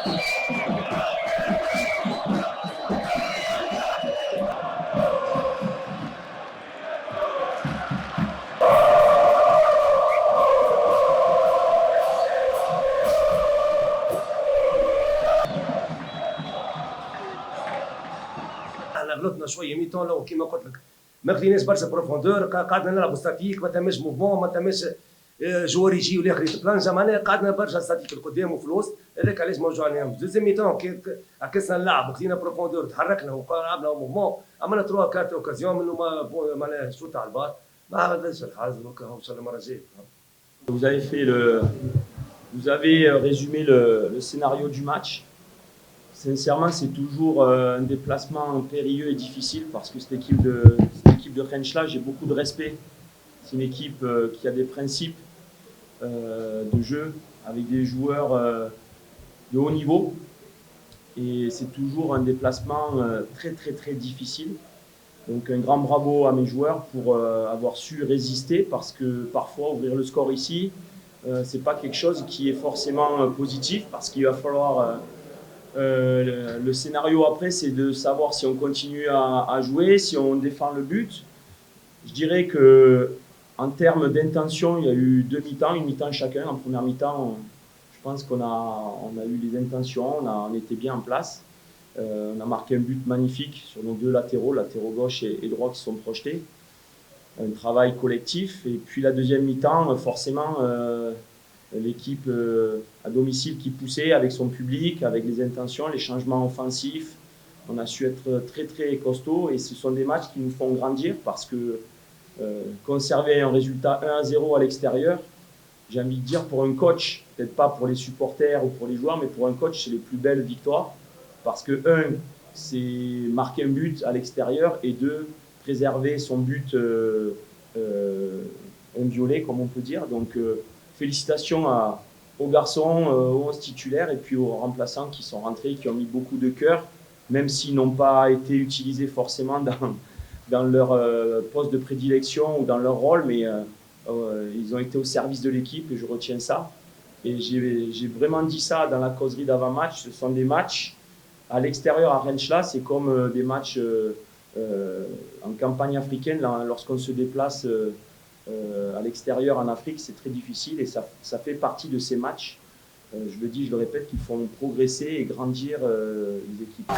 احنا غلطنا شويه ميتون لو كيما قلت لك ما خليناش برشا بروفوندور، قعدنا نلعبوا ستاتيك، ما تماش موفمون، ما تماش جوار يجي والاخر يتبلانجا، معناها قعدنا برشا ستاتيك القدام وفي الوسط، هذاك علاش موجوع عليهم. دوزيام ميتون كي عكسنا اللعب وخلينا بروفوندور تحركنا ولعبنا موفمون، عملنا 3 4 اوكازيون منهم معناها شوط على البار، ما عملناش الحظ دوكا ان شاء الله المره الجايه. Vous avez résumé le scénario du match. Sincèrement, c'est toujours un déplacement périlleux et difficile parce que cette équipe de Rennes-là, j'ai beaucoup de respect. C'est une équipe qui a des principes de jeu avec des joueurs de haut niveau. Et c'est toujours un déplacement très très très difficile. Donc un grand bravo à mes joueurs pour avoir su résister parce que parfois ouvrir le score ici, c'est pas quelque chose qui est forcément positif parce qu'il va falloir le scénario après, c'est de savoir si on continue à jouer, si on défend le but. Je dirais que en termes d'intention, il y a eu 2 mi-temps, une mi-temps chacun. En première mi-temps, je pense qu'on a eu les intentions, on était bien en place. On a marqué un but magnifique sur nos 2 latéraux gauche et droit qui sont projetés. Un travail collectif. Et puis la deuxième mi-temps, forcément, l'équipe à domicile qui poussait avec son public, avec les intentions, les changements offensifs. On a su être très très costaud et ce sont des matchs qui nous font grandir parce que conserver un résultat 1-0 à l'extérieur, j'ai envie de dire pour un coach, peut-être pas pour les supporters ou pour les joueurs, mais pour un coach, c'est les plus belles victoires parce que 1, c'est marquer un but à l'extérieur et 2, préserver son but inviolé, comme on peut dire. Donc félicitations aux garçons, aux 11 titulaires et puis aux remplaçants qui sont rentrés, qui ont mis beaucoup de cœur, même s'ils n'ont pas été utilisés forcément dans leur poste de prédilection ou dans leur rôle, mais ils ont été au service de l'équipe et je retiens ça. Et j'ai vraiment dit ça dans la causerie d'avant-match, ce sont des matchs à l'extérieur à Rennes-là, c'est comme des matchs en campagne africaine, lorsqu'on se déplace à l'extérieur en Afrique, c'est très difficile et ça fait partie de ces matchs, je le dis, je le répète, qui font progresser et grandir les équipes.